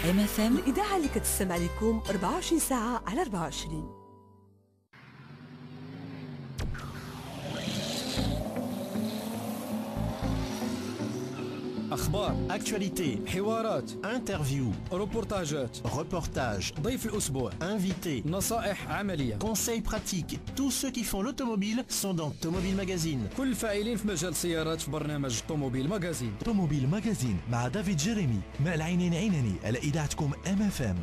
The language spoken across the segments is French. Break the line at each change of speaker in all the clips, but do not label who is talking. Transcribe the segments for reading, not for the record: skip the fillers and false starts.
MFM
الإذاعة اللي كتستمع لكم 24 ساعة على 24.
أخبار،
actualité,
حوارات،
interview,
روبورتاجات،
reportage,
ضيف الأسبوع،
invité,
نصائح عملية،
conseils pratiques. Tous ceux qui font l'automobile sont dans Tomobile Magazine.
كل الفاعلين في مجال السيارات في برنامج طوموبيل ماغازين.
طوموبيل ماغازين مع دافيد جيريمي مع العينين عيناني على إذاعتكم MFM.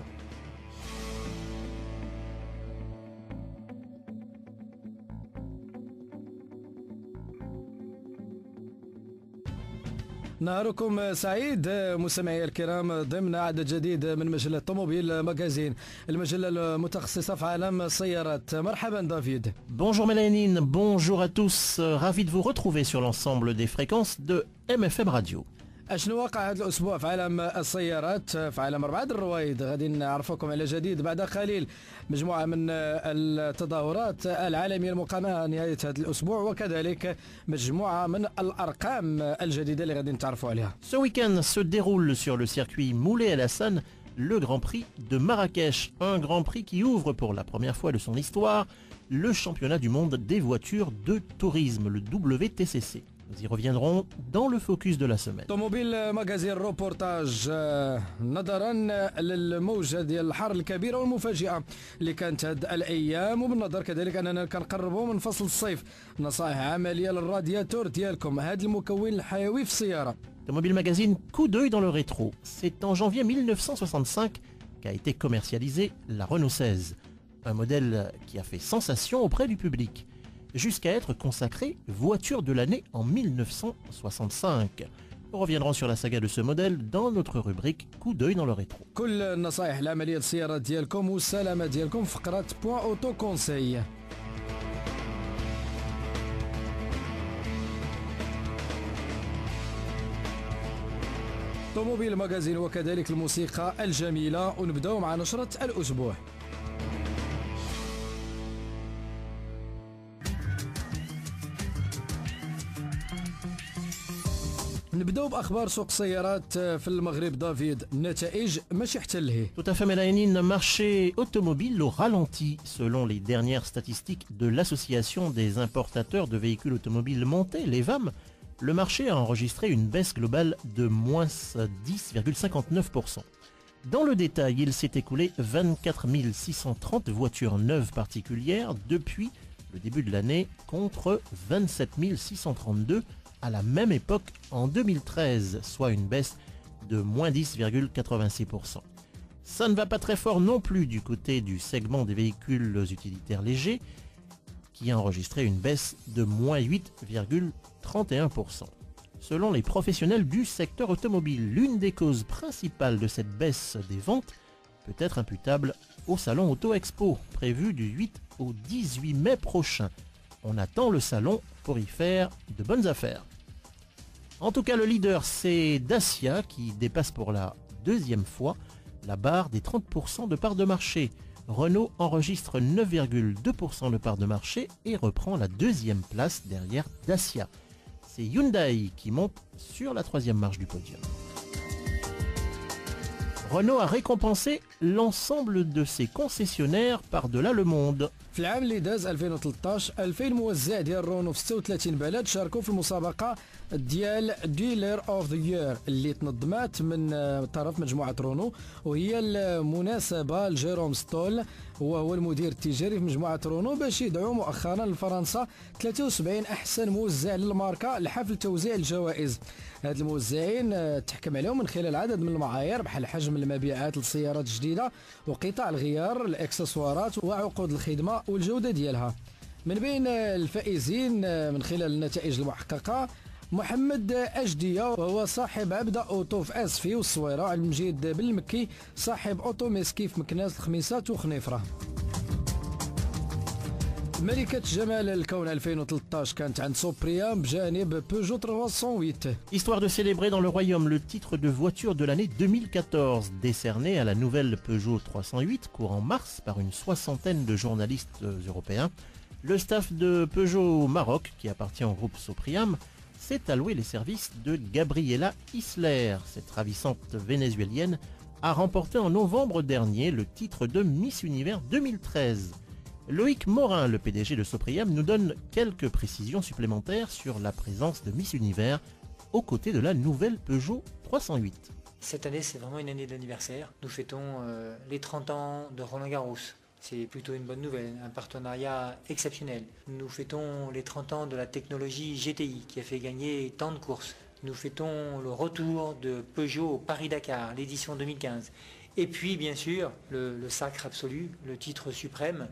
نهاركم سعيد مستمعي الكرام ضمن عدد جديد من مجلة طوموبيل ماغازين، المجلة المتخصصة في عالم السيارات. مرحبا دافيد.
Bonjour Mélanine, bonjour à tous. Ravi de vous retrouver sur l'ensemble des fréquences de MFM Radio.
اشنو واقع هذا الاسبوع في عالم السيارات؟ في عالم اربعه الرويد غادي نعرفكم على جديد بعد قليل مجموعه من التظاهرات العالميه المقامه نهايه هذا الاسبوع، وكذلك مجموعه من الارقام الجديده اللي غادي نتعرفوا عليها.
Ce week-end se déroule sur le circuit Moulay-El-Hassan le Grand Prix de Marrakech, un Grand Prix qui ouvre pour la première fois de son histoire le championnat du monde des voitures de tourisme, le WTCC. Nous y reviendrons dans le focus de la semaine.
طوموبيل ماغازين روبورتاج نظرا للموجه ديال الحر الكبيره والمفاجئه اللي كانت هاد الايام، وبالنظر كذلك اننا كنقربوا من فصل الصيف. نصائح عمليه للرادياتور ديالكم، هذا المكون الحيوي في السياره.
Tomobile Magazine, coup d'œil dans le rétro. C'est en janvier 1965 qu'a été commercialisée la Renault 16, un modèle qui a fait sensation auprès du public, jusqu'à être consacré voiture de l'année en 1965. Nous reviendrons sur la saga de ce modèle dans notre rubrique coup d'œil dans le rétro.
كل النصائح العمليه للسيارات ديالكم والسلامه ديالكم في فقره بوان اوتو كونساي. طوموبيل ماغازين وكذلك الموسيقى الجميله، ونبداو مع نشره الاسبوع. نبداو باخبار سوق السيارات في المغرب. دافيد، النتائج ماشي حتى لهيه.
Tout à fait Mélanine, le marché automobile au ralenti selon les dernières statistiques de l'association des importateurs de véhicules automobiles montés, les VAM. Le marché a enregistré une baisse globale de moins 10,59%. Dans le détail, il s'est écoulé 24 630 voitures neuves particulières depuis le début de l'année contre 27 632 à la même époque en 2013, soit une baisse de moins 10,86%. Ça ne va pas très fort non plus du côté du segment des véhicules utilitaires légers, qui a enregistré une baisse de moins 8,31%. Selon les professionnels du secteur automobile, l'une des causes principales de cette baisse des ventes peut être imputable au salon Auto Expo, prévu du 8 au 18 mai prochain. On attend le salon pour y faire de bonnes affaires. En tout cas, le leader, c'est Dacia qui dépasse pour la deuxième fois la barre des 30% de part de marché. Renault enregistre 9,2% de part de marché et reprend la deuxième place derrière Dacia. C'est Hyundai qui monte sur la troisième marche du podium. Renault a récompensé l'ensemble de ses concessionnaires par-delà le monde.
في العام اللي داز 2013 2000 موزع ديال رونو في 36 بلد شاركوا في المسابقه ديال ديلر اوف ذا يير اللي تنظمت من طرف مجموعه رونو، وهي المناسبه لجيروم ستول وهو المدير التجاري في مجموعه رونو باش يدعو مؤخرا لفرنسا 73 احسن موزع للماركه لحفل توزيع الجوائز. هاد الموزعين تحكم عليهم من خلال عدد من المعايير بحال حجم المبيعات للسيارات الجديده وقطع الغيار الاكسسوارات وعقود الخدمه والجوده ديالها. من بين الفائزين من خلال النتائج المحققه محمد أجدية وهو صاحب عبدة أوتو في أسفي والصويرة، علي المجيد بالمكي صاحب أوتو ميسكي في مكناس الخميسات وخنيفرة. ملكة جمال الكون 2013 كانت عند سوبريا بجانب بيجو 308.
Histoire de célébrer dans le royaume le titre de voiture de l'année 2014, décerné à la nouvelle Peugeot 308 courant mars par une soixantaine de journalistes européens, le staff de Peugeot Maroc, qui appartient au groupe Sopriam, s'est alloué les services de Gabriela Isler. Cette ravissante vénézuélienne a remporté en novembre dernier le titre de Miss Univers 2013. Loïc Morin, le PDG de Sopriam, nous donne quelques précisions supplémentaires sur la présence de Miss Univers aux côtés de la nouvelle Peugeot 308.
Cette année, c'est vraiment une année d'anniversaire. Nous fêtons les 30 ans de Roland-Garros. C'est plutôt une bonne nouvelle, un partenariat exceptionnel. Nous fêtons les 30 ans de la technologie GTI qui a fait gagner tant de courses. Nous fêtons le retour de Peugeot au Paris-Dakar, l'édition 2015. Et puis, bien sûr, le sacre absolu, le titre suprême.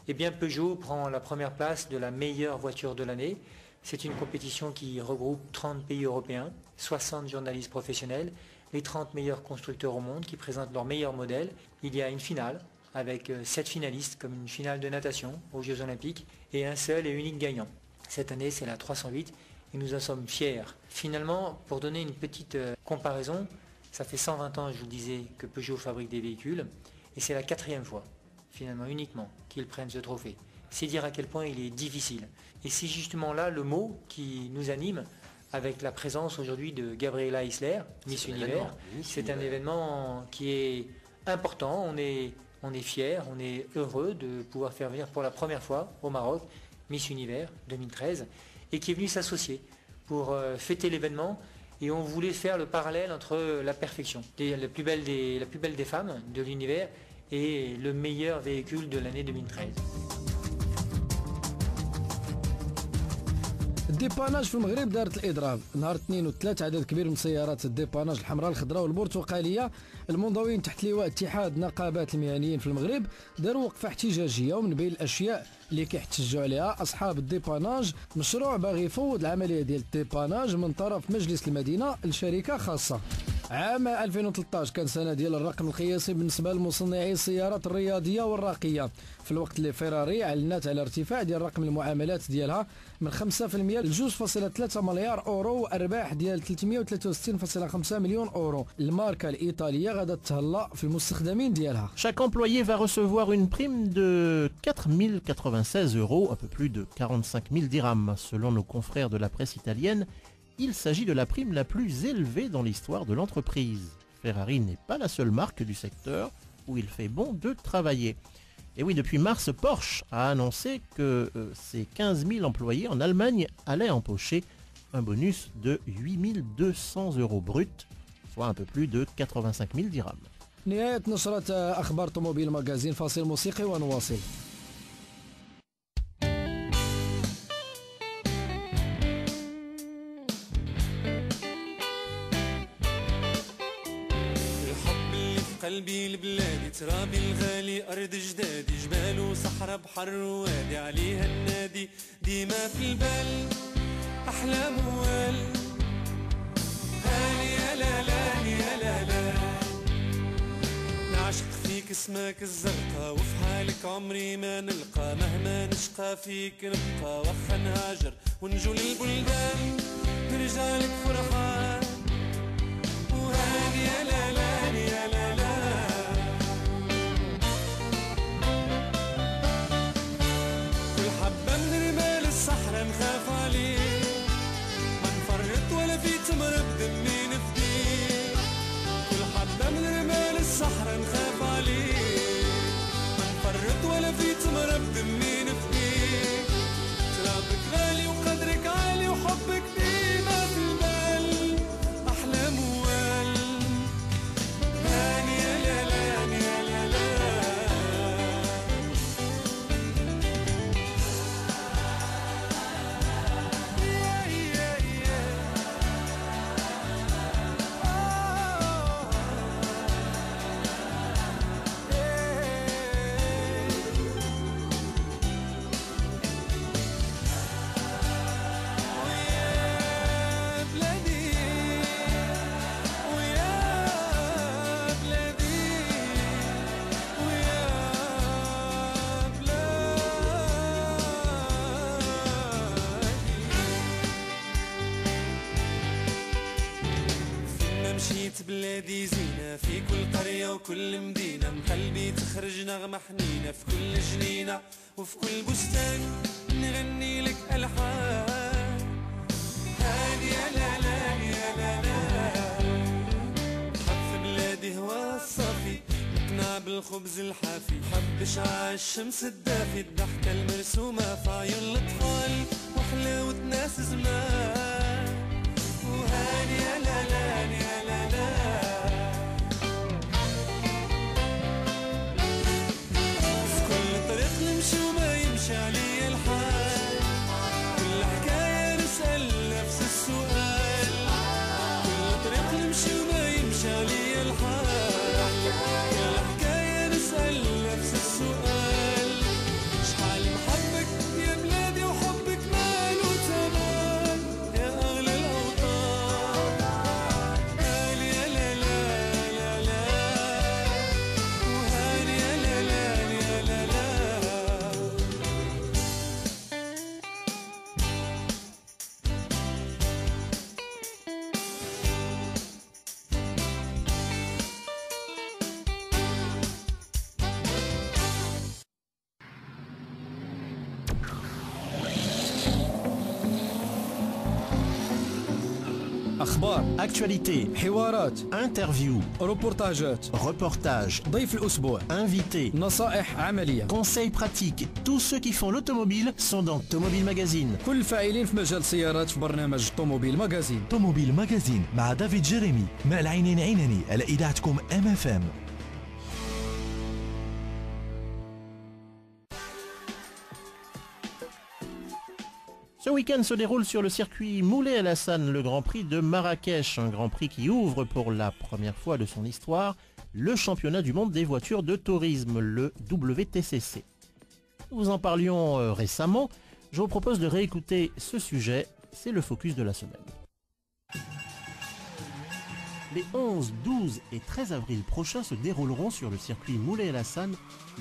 Eh bien, Peugeot prend la première place de la meilleure voiture de l'année. C'est une compétition qui regroupe 30 pays européens, 60 journalistes professionnels, les 30 meilleurs constructeurs au monde qui présentent leurs meilleurs modèles. Il y a une finale avec 7 finalistes, comme une finale de natation aux Jeux Olympiques, et un seul et unique gagnant. Cette année, c'est la 308, et nous en sommes fiers. Finalement, pour donner une petite comparaison, ça fait 120 ans, je vous le disais, que Peugeot fabrique des véhicules, et c'est la 4e fois, finalement uniquement, qu'ils prennent ce trophée. C'est dire à quel point il est difficile. Et c'est justement là le mot qui nous anime, avec la présence aujourd'hui de Gabriela Isler, Miss Univers. C'est un événement qui est important, on est fiers, on est heureux de pouvoir faire venir pour la première fois au Maroc Miss Univers 2013 et qui est venue s'associer pour fêter l'événement, et on voulait faire le parallèle entre la perfection, la plus belle des femmes de l'univers et le meilleur véhicule de l'année 2013.
الديباناج في المغرب دارت الاضراب نهار 2 و3. عدد كبير من سيارات الديباناج الحمراء الخضراء والبرتقاليه المنضوين تحت لواء اتحاد نقابات المهنيين في المغرب داروا وقفه احتجاجيه، ومن بين الاشياء اللي كيحتجوا عليها اصحاب الديباناج مشروع باغي يفوض العمليه ديال الديباناج من طرف مجلس المدينه لشركه خاصه. عام 2013 كان سنه ديال الرقم القياسي بالنسبه لمصنعي السيارات الرياضيه والراقيه، في الوقت اللي فيراري اعلنت على ارتفاع ديال رقم المعاملات ديالها من 5% ل 2.3 مليار اورو وارباح ديال 363.5 مليون اورو. الماركه الايطاليه غادا تهلا في المستخدمين ديالها.
Chaque employé va recevoir une prime de 4096 euros, un peu plus de 45 000 dirhams. Selon nos confrères de la presse italienne, il s'agit de la prime la plus élevée dans l'histoire de l'entreprise. Ferrari n'est pas la seule marque du secteur où il fait bon de travailler. Et oui, depuis mars, Porsche a annoncé que ses 15 000 employés en Allemagne allaient empocher un bonus de 8 200 euros bruts, soit un peu plus de 85 000 dirhams.
نهاية نشرة أخبار طوموبيل ماغازين، فاصل موسيقي ونواصل.
قلبي البلادي ترابي الغالي أرض جدادي جبال وصحراء بحر ووادي عليها النادي ديما في البال أحلام وال هاني يا لا لا يا لا لا نعشق فيك اسمك الزرقاء وفي حالك عمري ما نلقى مهما نشقى فيك نبقى وخا نهاجر ونجو للبلدان نرجع لك فرحان وهاني يا لا لا يا لا لا كل حبة من رمال الصحراء نخاف عليه ما نفرط ولا في تمر بدمي نفديه كل حبة من رمال الصحراء نخاف عليه ما نفرط ولا في تمر بدمي نفديه ترابك غالي وقدرك عالي وحبك ديما في البال أحلام وال هاني يا لا لا يا لا لا بلادي زينة في كل قرية وكل مدينة من قلبي تخرج نغمة حنينة في كل جنينة وفي كل بستان نغني لك ألحان هاني يا لا لا يا لا لا حب في بلادي هو الصار الخبز الحافي حب شعاع الشمس الدافي الضحكة المرسومة في عيون الأطفال وحلاوة ناس زمان وهاني يا لا لا يا لا لا في كل طريق نمشي وما يمشي علي الحال كل حكاية نسأل نفس السؤال كل طريق نمشي وما يمشي علي الحال
أخبار،
Actualité,
حوارات،
interview,
روبورتاجات،
reportage,
ضيف الأسبوع،
invité,
نصائح عملية.
conseils pratiques. Tous ceux qui font l'automobile sont dans Automobile Magazine.
كل الفاعلين في مجال السيارات في برنامج طوموبيل ماغازين.
طوموبيل ماغازين مع دافيد جيريمي مع العينين عينني على إذاعتكم MFM.
Ce week-end se déroule sur le circuit Moulay-El-Hassan le Grand Prix de Marrakech, un Grand Prix qui ouvre pour la première fois de son histoire le championnat du monde des voitures de tourisme, le WTCC. Nous en parlions récemment, je vous propose de réécouter ce sujet, c'est le focus de la semaine. Les 11, 12 et 13 avril prochains se dérouleront sur le circuit Moulay-El-Hassan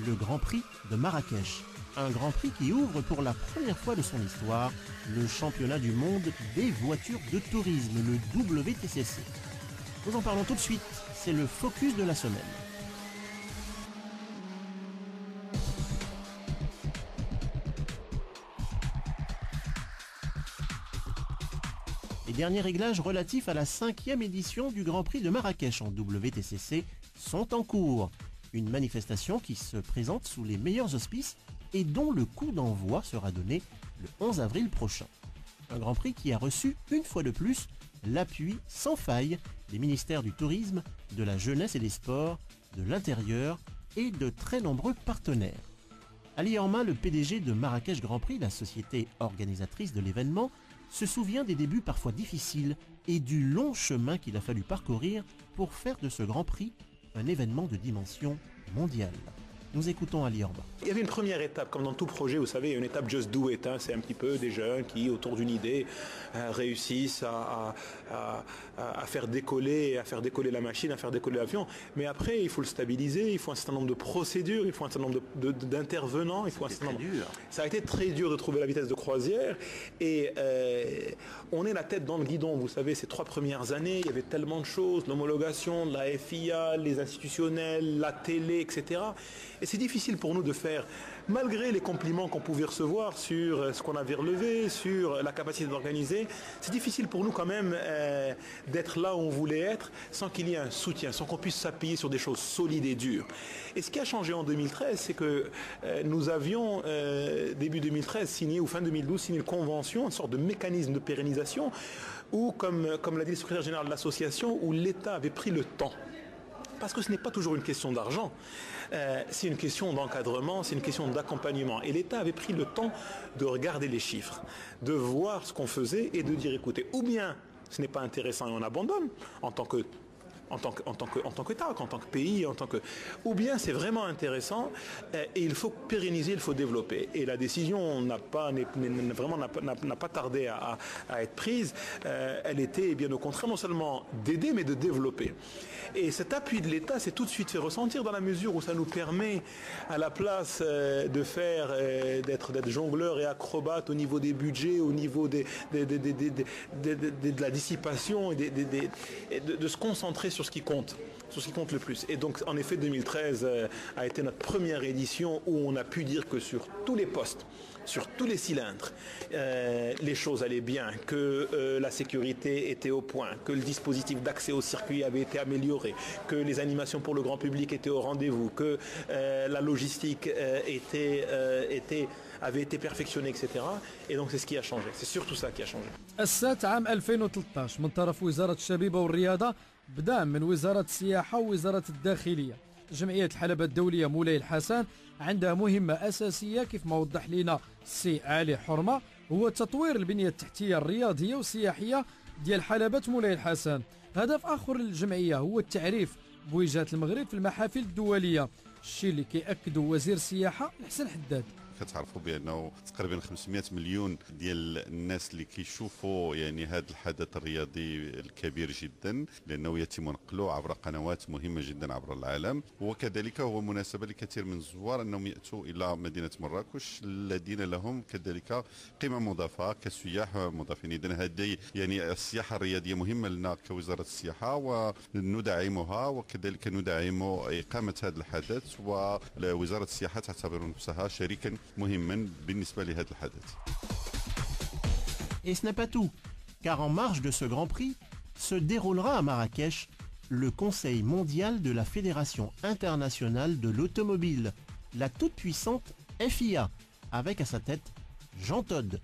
le Grand Prix de Marrakech. Un Grand Prix qui ouvre pour la première fois de son histoire le championnat du monde des voitures de tourisme, le WTCC. Nous en parlons tout de suite, c'est le focus de la semaine. Les derniers réglages relatifs à la 5e édition du Grand Prix de Marrakech en WTCC sont en cours. Une manifestation qui se présente sous les meilleurs auspices et dont le coup d'envoi sera donné le 11 avril prochain. Un Grand Prix qui a reçu une fois de plus l'appui sans faille des ministères du Tourisme, de la Jeunesse et des Sports, de l'Intérieur et de très nombreux partenaires. Ali Orma, le PDG de Marrakech Grand Prix, la société organisatrice de l'événement, se souvient des débuts parfois difficiles et du long chemin qu'il a fallu parcourir pour faire de ce Grand Prix un événement de dimension mondiale. Nous écoutons Ali Orba.
Il y avait une première étape, comme dans tout projet, vous savez, une étape just do it. C'est un petit peu des jeunes qui, autour d'une idée, réussissent à faire décoller la machine, à faire décoller l'avion. Mais après, il faut le stabiliser, il faut un certain nombre de procédures, il faut un certain nombre d'intervenants. Ça a été très dur de trouver la vitesse de croisière. Et on est la tête dans le guidon. Vous savez, ces 3 premières années, il y avait tellement de choses, l'homologation, la FIA, les institutionnels, la télé, etc. Et c'est difficile pour nous de faire, malgré les compliments qu'on pouvait recevoir sur ce qu'on avait relevé, sur la capacité d'organiser, c'est difficile pour nous quand même d'être là où on voulait être sans qu'il y ait un soutien, sans qu'on puisse s'appuyer sur des choses solides et dures. Et ce qui a changé en 2013, c'est que nous avions, début 2013, signé, ou fin 2012, signé une convention, une sorte de mécanisme de pérennisation, où, comme l'a dit le secrétaire général de l'association, où l'État avait pris le temps. Parce que ce n'est pas toujours une question d'argent, c'est une question d'encadrement, c'est une question d'accompagnement. Et l'État avait pris le temps de regarder les chiffres, de voir ce qu'on faisait et de dire écoutez, ou bien ce n'est pas intéressant et on abandonne en tant qu'État, en tant que pays, ou bien c'est vraiment intéressant et il faut pérenniser, il faut développer. Et la décision n'a pas tardé à être prise. Elle était bien au contraire non seulement d'aider mais de développer. Et cet appui de l'État s'est tout de suite fait ressentir dans la mesure où ça nous permet, à la place d'être jongleur et acrobate au niveau des budgets, au niveau de la dissipation et de se concentrer sur ce qui compte le plus. Et donc en effet 2013 a été notre première édition où on a pu dire que sur tous les postes, sur tous les cylindres, les choses allaient bien, que la sécurité était au point, que le dispositif d'accès au circuit avait été amélioré, que les animations pour le grand public étaient au rendez-vous, que la logistique avait été perfectionnée, etc. Et donc c'est ce qui a changé. C'est surtout ça qui a changé.
أسست عام 2013 من طرف وزارة الشبيبة والرياضة بدعم من وزارة السياحة ووزارة الداخلية. جمعية الحلبة الدولية مولاي الحسن عندها مهمة أساسية كيف ما وضح لنا السي علي حرمة، هو تطوير البنية التحتية الرياضية والسياحية ديال حلبة مولاي الحسن. هدف آخر للجمعية هو التعريف بوجهة المغرب في المحافل الدولية، الشيء اللي كيأكدوا وزير السياحة الحسن حداد.
كتعرفوا بانه تقريبا 500 مليون ديال الناس اللي كيشوفوا يعني هذا الحدث الرياضي الكبير جدا، لانه يتم نقله عبر قنوات مهمه جدا عبر العالم، وكذلك هو مناسبه لكثير من الزوار انهم ياتوا الى مدينه مراكش الذين لهم كذلك قيمه مضافه كسياح مضافين. اذا هذه يعني السياحه الرياضيه مهمه لنا كوزاره السياحه وندعمها، وكذلك ندعم اقامه هذا الحدث، ووزاره السياحه تعتبر نفسها شريكا مهما بالنسبة لهذا الحدث.
Et ce n'est pas tout, car en marge de ce Grand Prix se déroulera à Marrakech le Conseil mondial de la Fédération internationale de l'automobile, la toute-puissante FIA, avec à sa tête Jean Todt.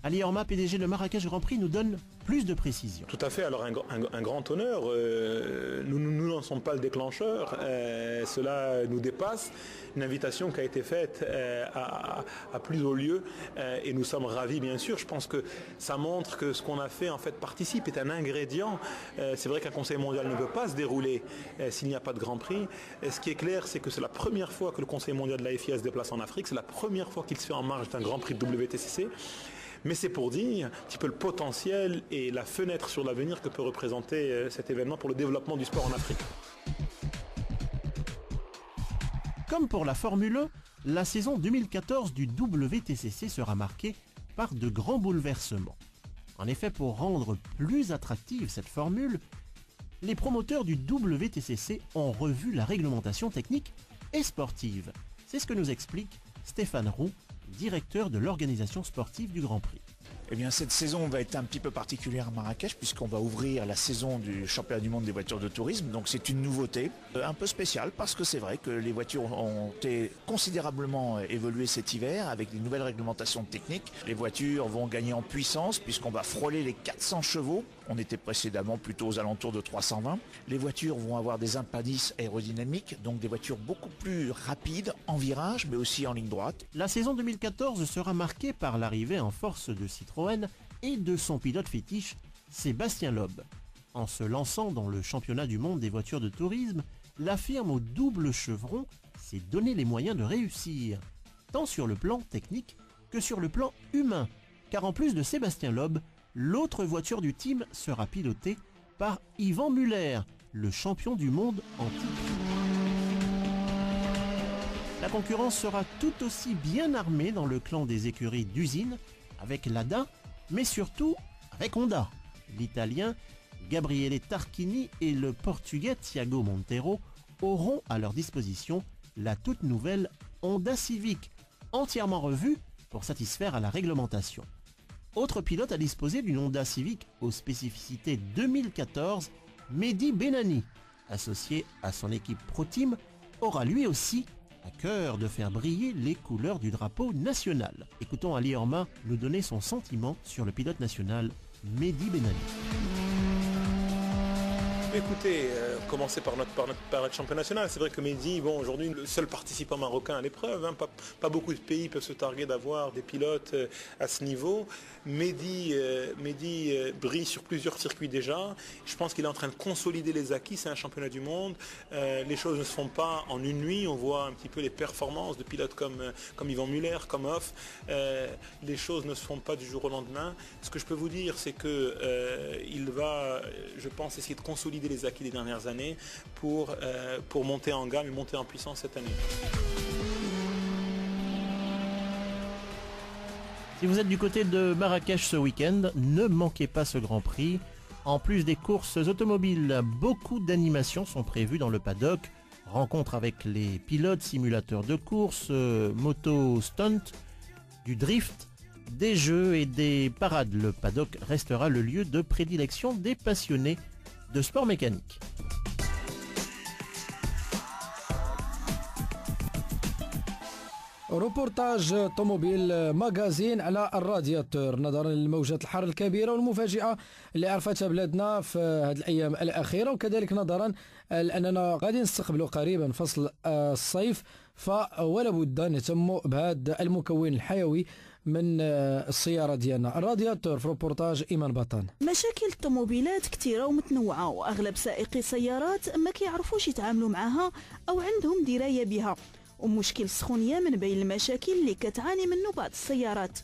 Ali Horma, PDG de Marrakech Grand Prix, nous donne plus de précisions.
Tout à fait, alors un grand honneur, nous n'en sommes pas le déclencheur, cela nous dépasse, une invitation qui a été faite à plusieurs lieux et nous sommes ravis bien sûr. Je pense que ça montre que ce qu'on a fait en fait participe, est un ingrédient. C'est vrai qu'un conseil mondial ne peut pas se dérouler s'il n'y a pas de Grand Prix. Ce qui est clair, c'est que c'est la première fois que le conseil mondial de la FIA se déplace en Afrique, c'est la première fois qu'il se fait en marge d'un Grand Prix de WTCC. Mais c'est pour dire un petit peu le potentiel et la fenêtre sur l'avenir que peut représenter cet événement pour le développement du sport en Afrique.
Comme pour la Formule 1, la saison 2014 du WTCC sera marquée par de grands bouleversements. En effet, pour rendre plus attractive cette formule, les promoteurs du WTCC ont revu la réglementation technique et sportive. C'est ce que nous explique Stéphane Roux, directeur de l'organisation sportive du Grand Prix.
Eh bien, cette saison va être un petit peu particulière à Marrakech puisqu'on va ouvrir la saison du championnat du monde des voitures de tourisme. Donc c'est une nouveauté un peu spéciale parce que c'est vrai que les voitures ont été considérablement évoluées cet hiver avec des nouvelles réglementations techniques. Les voitures vont gagner en puissance puisqu'on va frôler les 400 chevaux. On était précédemment plutôt aux alentours de 320. Les voitures vont avoir des impetus aérodynamiques, donc des voitures beaucoup plus rapides en virage mais aussi en ligne droite.
La saison 2014 sera marquée par l'arrivée en force de Citroën et de son pilote fétiche, Sébastien Loeb. En se lançant dans le championnat du monde des voitures de tourisme, la firme au double chevron s'est donné les moyens de réussir, tant sur le plan technique que sur le plan humain, car en plus de Sébastien Loeb, l'autre voiture du team sera pilotée par Yvan Muller, le champion du monde en titre. La concurrence sera tout aussi bien armée dans le clan des écuries d'usine, avec Lada, mais surtout avec Honda. L'Italien Gabriele Tarquini et le Portugais Thiago Monteiro auront à leur disposition la toute nouvelle Honda Civic, entièrement revue pour satisfaire à la réglementation. Autre pilote à disposer d'une Honda Civic aux spécificités 2014, Mehdi Benani, associé à son équipe Pro Team, aura lui aussi à cœur de faire briller les couleurs du drapeau national. Écoutons Ali Horma nous donner son sentiment sur le pilote national Mehdi Benani.
Écoutez, commencer par notre champion national. C'est vrai que Mehdi, bon, aujourd'hui, le seul participant marocain à l'épreuve. Hein, pas beaucoup de pays peuvent se targuer d'avoir des pilotes à ce niveau. Mehdi brille sur plusieurs circuits déjà. Je pense qu'il est en train de consolider les acquis. C'est un championnat du monde. Les choses ne se font pas en une nuit. On voit un petit peu les performances de pilotes comme Yvan Muller, comme Hoff. Les choses ne se font pas du jour au lendemain. Ce que je peux vous dire, c'est que il va, je pense, essayer de consolider les acquis des dernières années pour monter en gamme et monter en puissance cette année.
Si vous êtes du côté de Marrakech ce week-end, ne manquez pas ce Grand Prix. En plus des courses automobiles, beaucoup d'animations sont prévues dans le paddock. Rencontres avec les pilotes, simulateurs de course, moto stunt, du drift, des jeux et des parades. Le paddock restera le lieu de prédilection des passionnés de sport mécanique.
روبورتاج طوموبيل ماغازين على الرادياتور نظرا لموجات الحر الكبيرة والمفاجئة اللي عرفتها بلادنا في هذه الأيام الأخيرة، وكذلك نظرا لأننا غادي نستقبلوا قريبا فصل الصيف، فولا بد نهتموا بهذا المكون الحيوي من السيارة ديالنا. الرادياتور في روبورتاج إيمان بطان.
مشاكل الطوموبيلات كثيرة ومتنوعة، وأغلب سائقي السيارات ما كيعرفوش يتعاملوا معها أو عندهم دراية بها، ومشكل السخونية من بين المشاكل اللي كتعاني منه بعض السيارات.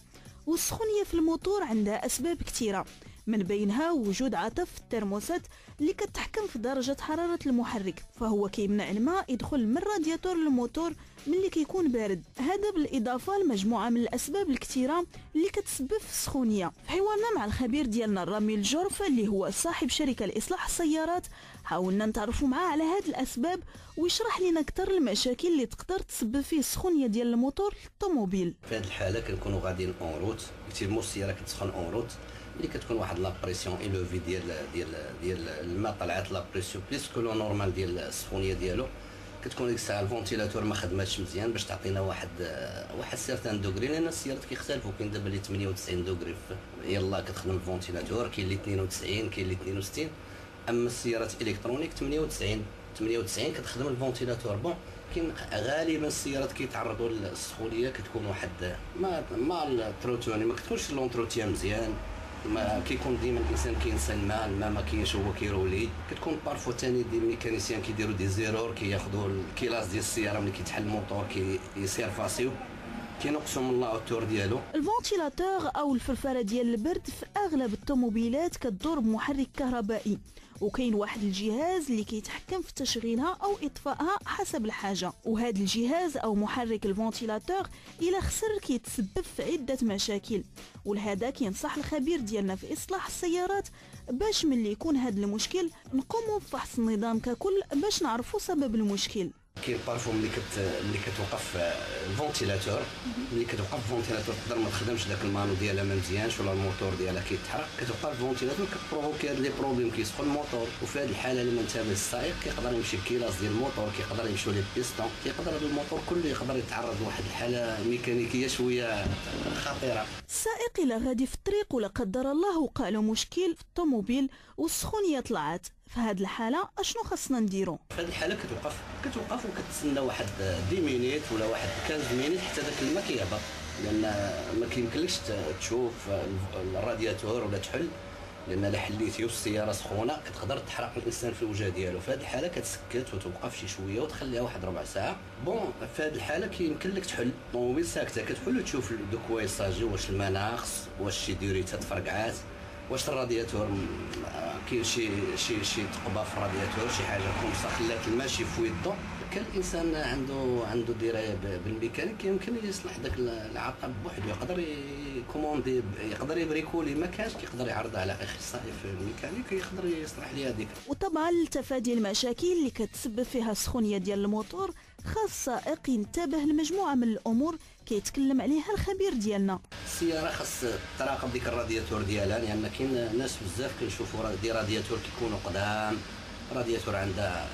والسخونية في الموتور عندها أسباب كثيرة، من بينها وجود عطف في الترموسات اللي كتحكم في درجة حرارة المحرك، فهو كيمنع الماء يدخل من رادياتور للموتور ملي كيكون بارد. هذا بالإضافة لمجموعة من الأسباب الكثيرة اللي كتسبب في السخونية. في حوارنا مع الخبير ديالنا رامي الجرف اللي هو صاحب شركة لإصلاح السيارات، حاولنا نتعرفوا معاه على هذه الأسباب ويشرح لنا أكثر المشاكل اللي تقدر تسبب فيه السخونية ديال الموتور للطوموبيل.
في هذه الحالة كنكونوا غاديين اون روت، كتير السيارة كتسخن اون روت، اللي كتكون واحد لا بريسيون ايلوفي ديال الماء، طلعت لا بريسيون بليس كو لو نورمال ديال السخونيه ديالو، كتكون ديك الساعه الفونتيلاتور ما خدماتش مزيان باش تعطينا واحد سيرتان دوغري، لان السيارات كيختلفوا. كاين دابا اللي 98 دوغري يلا كتخدم الفونتيلاتور، كاين اللي 92، كاين اللي 62. اما السيارات الكترونيك 98 كتخدم الفونتيلاتور. بون كاين غالبا السيارات كيتعرضوا للسخونيه، كتكون واحد ما التروتوني ما كتكونش لونتروتيان مزيان، ما كيكون ديما الانسان كينسى الماء ما كاينش هو كيرولي، كتكون بارفو ثاني دي ميكانيسيان كيديروا دي زيرور، كياخذوا الكلاس ديال السياره ملي كيتحل الموتور كيصير فاسيو، كينقصوا من لاوتور ديالو.
الفونتيلاتور او الفرفره ديال البرد في اغلب الطوموبيلات كتدور بمحرك كهربائي، وكاين واحد الجهاز اللي كيتحكم في تشغيلها او اطفائها حسب الحاجه. وهذا الجهاز او محرك الفونتيلاتور الى خسر كيتسبب في عده مشاكل، ولهذا كينصح الخبير ديالنا في اصلاح السيارات باش ملي يكون هذا المشكل نقوموا بفحص النظام ككل باش نعرفوا سبب المشكل.
كاين بارفو ملي كتوقف الفونتيلاتور، ملي كتوقف الفونتيلاتور تقدر ما تخدمش داك المانو ديالها ما مزيانش ولا الموتور ديالها كيتحرق، كتوقف الفونتيلاتور كتبروفوكي هاد لي بروبليم، كيسخن الموتور. وفي هذه الحاله لما انتبه السائق كيقدر يمشي الكيلاس ديال الموتور، كيقدر يمشيو لي بيستون، كيقدر الموتور كله يقدر يتعرض لواحد الحاله ميكانيكيه شويه خطيره.
السائق الا غادي في الطريق ولا قدر الله وقع له مشكل في الطوموبيل والسخونيه طلعت، في هذه الحاله اشنو خاصنا نديرو؟ في
هذه الحاله كتوقف وكتسنى واحد 10 مينيت ولا واحد 15 مينيت حتى داك الماء كيهبط، لان ما كيمكنلكش تشوف الرادياتور ولا تحل، لان الا حليتي والسياره سخونه كتقدر تحرق الانسان في الوجه ديالو. في هذه الحاله كتسكت وتوقف شي شويه وتخليها واحد ربع ساعه. بون في هذه الحاله كيمكن لك تحل الطوموبيل ساكته، كتحل وتشوف دو كويساجي، واش الماء ناقص، واش شي ديوريتات تفرقعات، واش الرادياتور كاين شي تقبه في الرادياتور، شي حاجه كومسا خلات الماء شي فويدو. كان الانسان عنده درايه بالميكانيك يمكن يصلح داك العطب بوحدو، يقدر يكوموندي، يقدر يبريكولي، ما كانش كيقدر يعرضها على اخصائي في الميكانيك يقدر يصلح ليها هذيك.
وطبعا لتفادي المشاكل اللي كتسبب فيها السخونيه ديال الموتور، خاص السائق ينتبه لمجموعه من الامور كيتكلم عليها الخبير ديالنا.
السياره خاص تراقب ديك الرادياتور ديالها، لان كاين ناس بزاف كنشوفوا دي رادياتور كيكونوا قدام، رادياتور عندها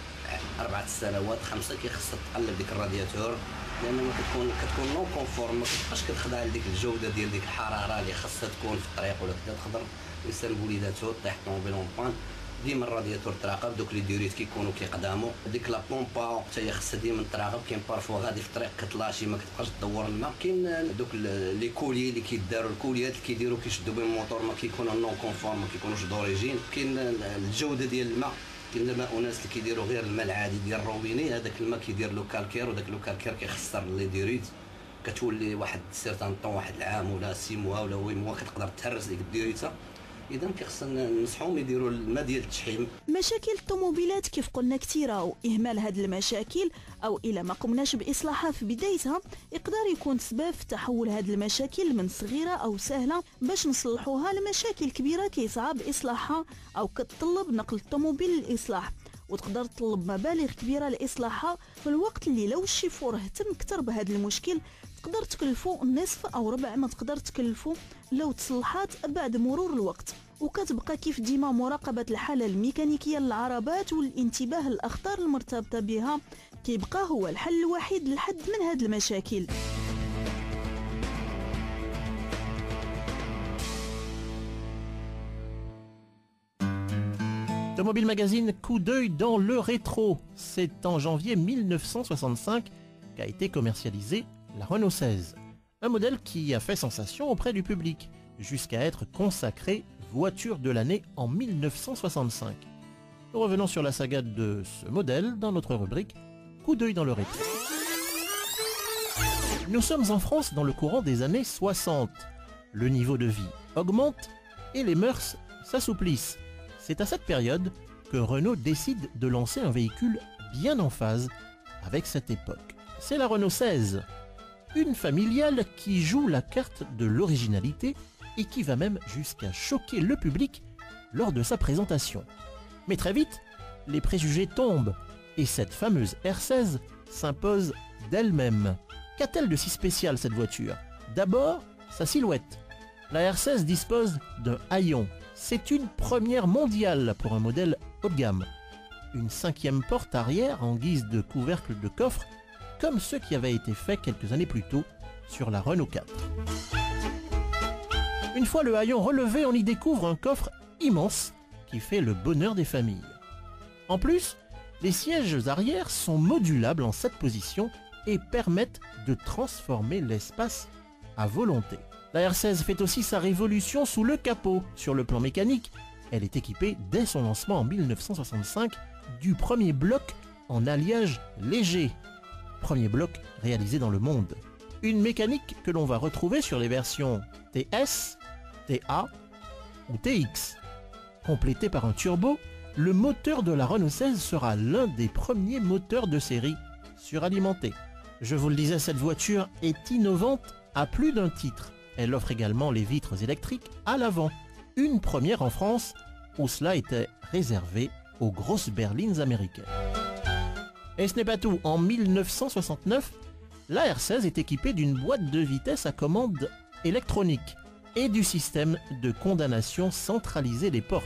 4 سنوات 5، كيخصها تقلب ديك الرادياتور، لان ما كتكون نو كونفورم، ما كتبقاش كتخضع لديك الجوده ديال ديك الحراره اللي خاصها تكون في الطريق ولا كذا. تقدر الانسان بوليداتو طيح طوموبيل اون بان، ديما الرادياتور تراقب، دوك لي ديوريت كيكونوا كيقداموا، ديك لا بومبا حتى هي خاصها ديما تراقب. كاين بارفوا غادي في الطريق كتلاشي ما كتبقاش تدور الماء. كاين دوك لي كولي اللي كيداروا، الكوليات اللي كيديروا كيشدوا بهم الموتور ما كيكونوا نون كونفورم، ما كيكونوش دوريجين. كاين الجوده ديال الماء، كاين الماء وناس اللي كيديروا غير الماء العادي ديال الروبيني، هذاك الماء كيدير لو كالكير، وداك لو كالكير كيخسر لي ديوريت، كتولي واحد سيرتان طون، واحد العام ولا 6 موا ولا 8 موا كتقدر تهرس ديك الديوريتا. اذا كيخصنا ننصحهم يديروا الماء ديال التشحيم.
مشاكل الطوموبيلات كيف قلنا كثيره، واهمال هذه المشاكل او الى ما قمناش باصلاحها في بدايتها يقدر يكون سبب في تحول هذه المشاكل من صغيره او سهله باش نصلحوها لمشاكل كبيره كيصعب اصلاحها او كتطلب نقل الطوموبيل للاصلاح، وتقدر تطلب مبالغ كبيره لاصلاحها في الوقت اللي لو الشيفور اهتم اكثر بهذا المشكل تقدر تكلفو نصف او ربع ما تقدر تكلفو لو تصلحات بعد مرور الوقت. وكتبقى كيف ديما مراقبه الحاله الميكانيكيه للعربات والانتباه للاخطار المرتبطه بها كيبقى هو الحل الوحيد للحد من هذه المشاكل.
Automobile Magazine, coup d'œil dans le rétro. C'est en janvier 1965 qu'a été commercialisée la Renault 16. Un modèle qui a fait sensation auprès du public, jusqu'à être consacré voiture de l'année en 1965. Nous revenons sur la saga de ce modèle dans notre rubrique coup d'œil dans le rétro. Nous sommes en France dans le courant des années 60. Le niveau de vie augmente et les mœurs s'assouplissent. C'est à cette période que Renault décide de lancer un véhicule bien en phase avec cette époque. C'est la Renault 16, une familiale qui joue la carte de l'originalité et qui va même jusqu'à choquer le public lors de sa présentation. Mais très vite, les préjugés tombent et cette fameuse R16 s'impose d'elle-même. Qu'a-t-elle de si spécial cette voiture? D'abord, sa silhouette. La R16 dispose d'un haillon. C'est une première mondiale pour un modèle haut de gamme. Une 5e porte arrière en guise de couvercle de coffre, comme ceux qui avaient été faits quelques années plus tôt sur la Renault 4. Une fois le haillon relevé, on y découvre un coffre immense qui fait le bonheur des familles. En plus, les sièges arrière sont modulables en 7 positions et permettent de transformer l'espace à volonté. La R16 fait aussi sa révolution sous le capot. Sur le plan mécanique, elle est équipée dès son lancement en 1965 du premier bloc en alliage léger. Premier bloc réalisé dans le monde. Une mécanique que l'on va retrouver sur les versions TS, TA ou TX. Complété par un turbo, le moteur de la Renault 16 sera l'un des premiers moteurs de série suralimentés. Je vous le disais, cette voiture est innovante à plus d'un titre. Elle offre également les vitres électriques à l'avant, une première en France où cela était réservé aux grosses berlines américaines. Et ce n'est pas tout, en 1969, la R16 est équipée d'une boîte de vitesse à commande électronique et du système de condamnation centralisé des portes.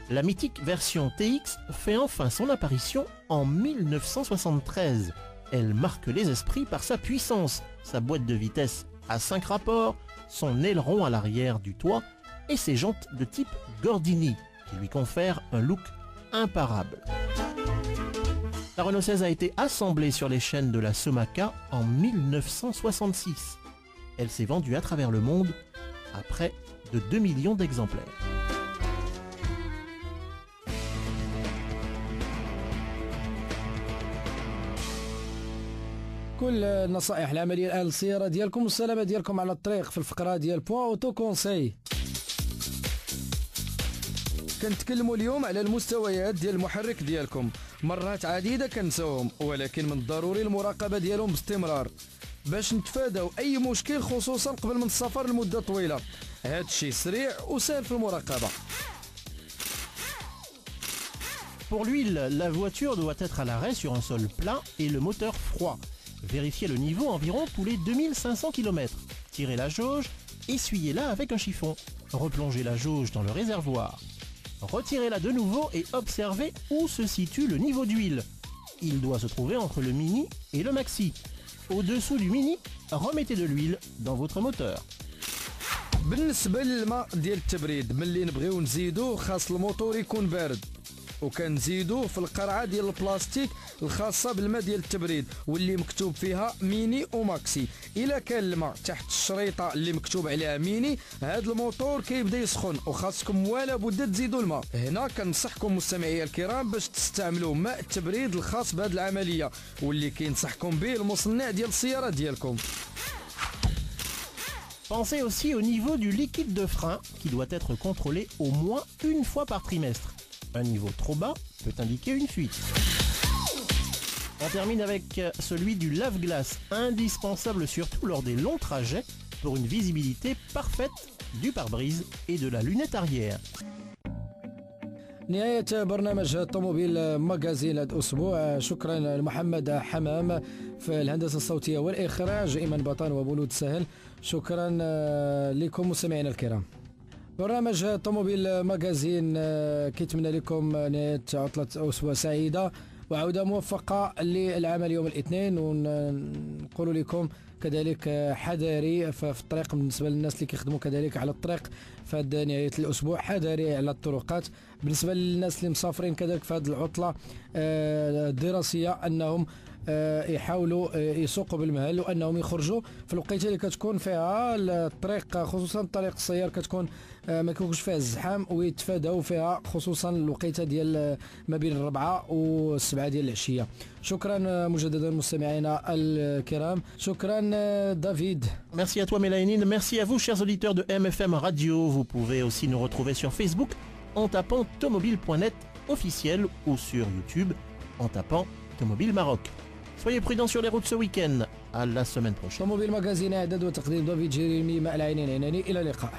La mythique version TX fait enfin son apparition en 1973. Elle marque les esprits par sa puissance, sa boîte de vitesse à 5 rapports, son aileron à l'arrière du toit et ses jantes de type Gordini qui lui confèrent un look imparable. La Renault 16 a été assemblée sur les chaînes de la Somaca en 1966. Elle s'est vendue à travers le monde à près de 2 millions d'exemplaires.
كل النصائح العمليه الان للسياره ديالكم والسلامه ديالكم على الطريق في الفقره ديال بوان اوتو كونساي. كنتكلموا اليوم على المستويات ديال المحرك ديالكم. مرات عديده كنساوهم ولكن من الضروري المراقبه ديالهم باستمرار باش نتفاداو اي مشكل خصوصا قبل من السفر لمده طويله. هذا الشيء سريع وسهل في المراقبه.
Pour l'huile, la voiture doit être à l'arrêt sur un sol plat et le moteur froid. Vérifiez le niveau environ tous les 2500 km. Tirez la jauge, essuyez-la avec un chiffon. Replongez la jauge dans le réservoir. Retirez-la de nouveau et observez où se situe le niveau d'huile. Il doit se trouver entre le mini et le maxi. Au-dessous du mini, remettez de l'huile dans votre moteur.
بالنسبه للماء ديال التبريد ملي نبغيو نزيدوه خاص الموتور يكون بارد وكنزيدوه في القرعه ديال البلاستيك الخاصه بالماء ديال التبريد واللي مكتوب فيها ميني وماكسي. الا كان الماء تحت الشريطه اللي مكتوب عليها ميني هذا الموتور كيبدا يسخن وخاصكم ولا بد تزيدوا الماء. هنا كنصحكم مستمعي الكرام باش تستعملوا ماء التبريد الخاص بهذه العمليه واللي كينصحكم به المصنع ديال السياره ديالكم.
Pensez aussi au niveau du liquide de frein qui doit être contrôlé au moins une fois par trimestre. Un niveau trop bas peut indiquer une fuite. On termine avec celui du lave-glace, indispensable surtout lors des longs trajets pour une visibilité parfaite du pare-brise et de la lunette arrière.
نهاية برنامج طوموبيل ماغازين هذا الأسبوع. شكرا لمحمد حمام في الهندسة الصوتية والإخراج، إيمان بطان وبولود سهل. شكرا لكم مستمعينا الكرام. برنامج طوموبيل ماغازين كيتمنى لكم نهاية عطلة أسبوع سعيدة وعودة موفقة للعمل يوم الاثنين، ونقول لكم كذلك حذري في الطريق بالنسبة للناس اللي كيخدموا كذلك على الطريق في هذه نهاية الأسبوع، حذري على الطرقات. بالنسبة للناس اللي مسافرين كذلك في هذه العطلة الدراسية أنهم يحاولوا يسوقوا بالمهل وانهم يخرجوا في الوقيته اللي كتكون فيها الطريق، خصوصا طريق السيار كتكون ما كيكونش فيها الزحام، ويتفادوا فيها خصوصا الوقيته ديال ما بين 4 و7 ديال العشيه. شكرا مجددا مستمعينا الكرام. شكرا دافيد.
Merci à toi Mélaïnine, merci à vous chers auditeurs de MFM Radio. Vous pouvez aussi nous retrouver sur Facebook en tapant tomobile.net officiel ou sur YouTube en tapant Tomobile Maroc. Soyez prudents sur les routes ce week-end. À la semaine prochaine.
طوموبيل ماغازين إعداد وتقديم دافيد جيريمي مع العينين عيناني. إلى اللقاء.